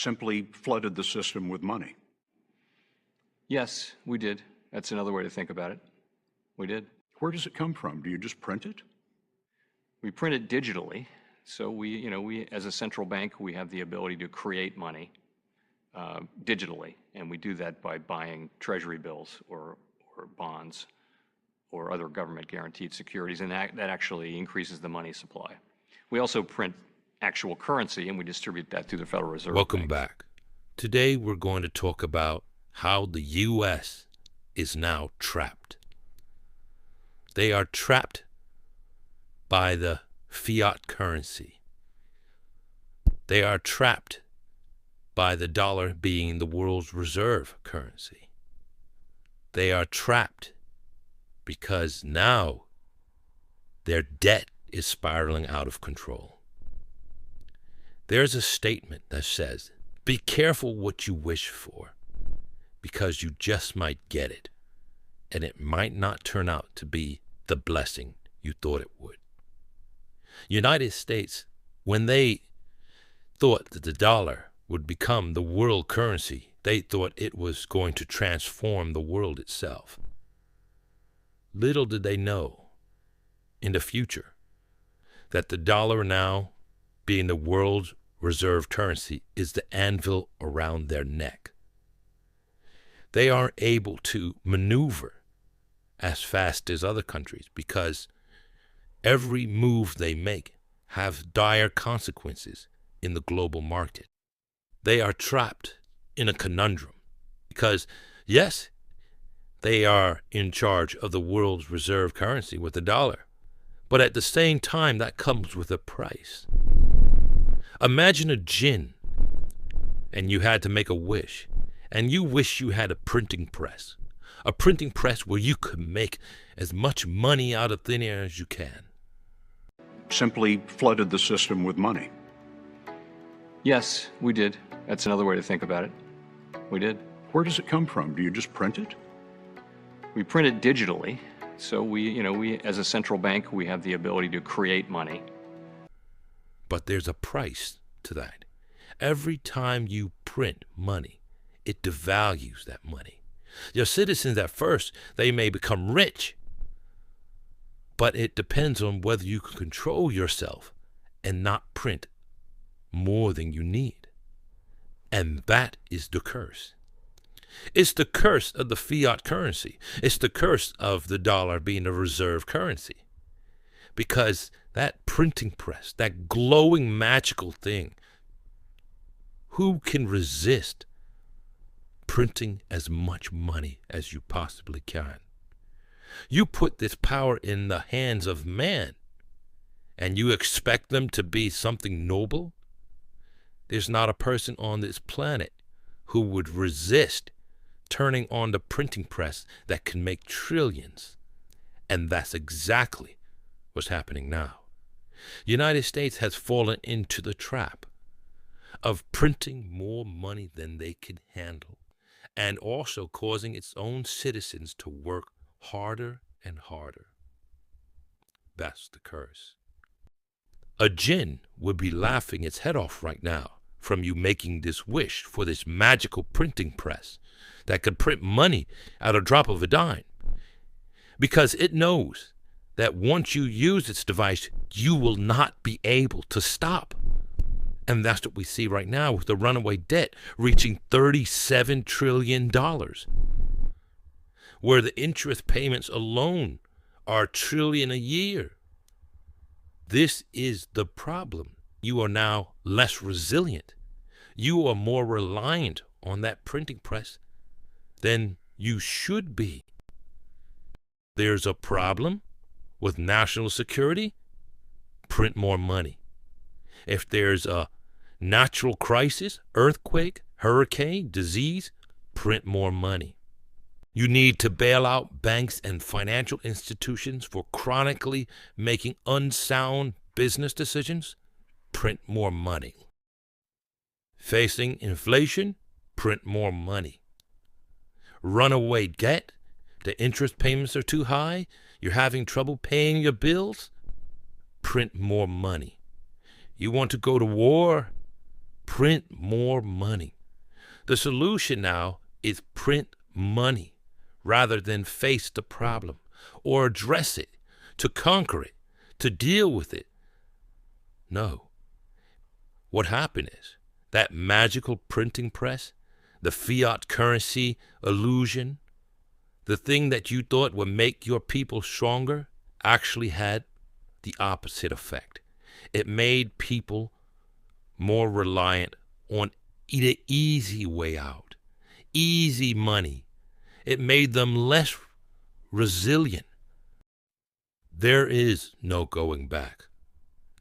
simply flooded the system with money. Yes, we did. That's another way to think about it. We did. Where does it come from? Do you just print it? We print it digitally. So we, as a central bank, we have the ability to create money digitally, and we do that by buying treasury bills or bonds or other government guaranteed securities, and that actually increases the money supply. We also print actual currency, and we distribute that through the Federal Reserve Welcome Bank. back. Today we're going to talk about how the U.S. is now trapped. They are trapped by the fiat currency. They are trapped by the dollar being the world's reserve currency. They are trapped because now their debt is spiraling out of control. There's a statement that says, be careful what you wish for, because you just might get it, and it might not turn out to be the blessing you thought it would. United States, when they thought that the dollar would become the world currency, they thought it was going to transform the world itself. Little did they know in the future that the dollar now, being the world's reserve currency, is the anvil around their neck. They aren't able to maneuver as fast as other countries because every move they make have dire consequences in the global market. They are trapped in a conundrum because, yes, they are in charge of the world's reserve currency with the dollar, but at the same time, that comes with a price. Imagine a djinn, and you had to make a wish, and you wish you had a printing press where you could make as much money out of thin air as you can. Simply flooded the system with money. Yes, we did. That's another way to think about it. We did. Where does it come from? Do you just print it? We print it digitally. So we, as a central bank, we have the ability to create money. But there's a price to that. Every time you print money, it devalues that money. Your citizens at first, they may become rich, but it depends on whether you can control yourself and not print more than you need. And that is the curse. It's the curse of the fiat currency. It's the curse of the dollar being a reserve currency. Because that printing press, that glowing magical thing, who can resist printing as much money as you possibly can? You put this power in the hands of man, and you expect them to be something noble? There's not a person on this planet who would resist turning on the printing press that can make trillions. And that's exactly what's happening now. United States has fallen into the trap of printing more money than they can handle, and also causing its own citizens to work harder and harder. That's the curse. A djinn would be laughing its head off right now from you making this wish for this magical printing press that could print money at a drop of a dime, because it knows that once you use its device, you will not be able to stop. And that's what we see right now with the runaway debt reaching $37 trillion, where the interest payments alone are $1 trillion a year. This is the problem. You are now less resilient. You are more reliant on that printing press than you should be. There's a problem with national security, print more money. If there's a natural crisis, earthquake, hurricane, disease, print more money. You need to bail out banks and financial institutions for chronically making unsound business decisions, print more money. Facing inflation, print more money. Runaway debt, the interest payments are too high, you're having trouble paying your bills, print more money. You want to go to war, print more money. The solution now is print money rather than face the problem or address it, to conquer it, to deal with it. No. What happened is that magical printing press, the fiat currency illusion, the thing that you thought would make your people stronger, actually had the opposite effect. It made people more reliant on the easy way out, easy money. It made them less resilient. There is no going back.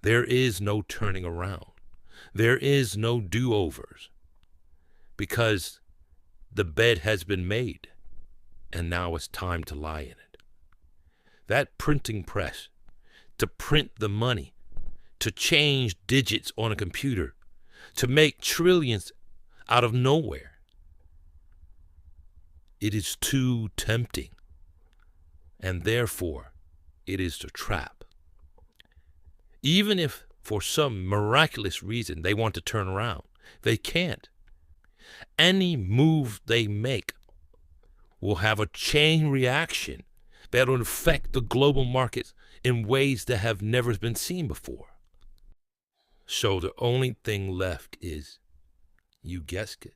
There is no turning around. There is no do-overs, because the bed has been made, and now it's time to lie in it. That printing press, to print the money, to change digits on a computer, to make trillions out of nowhere. It is too tempting, and therefore it is the trap. Even if for some miraculous reason they want to turn around, they can't. Any move they make will have a chain reaction that will affect the global markets in ways that have never been seen before. So the only thing left is, you guessed it,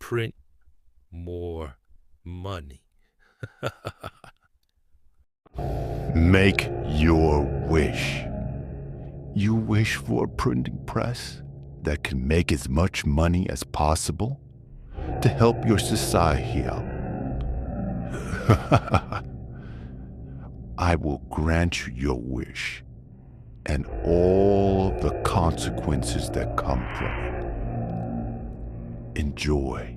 print more money. Make your wish. You wish for a printing press that can make as much money as possible to help your society out. I will grant you your wish and all the consequences that come from it. Enjoy.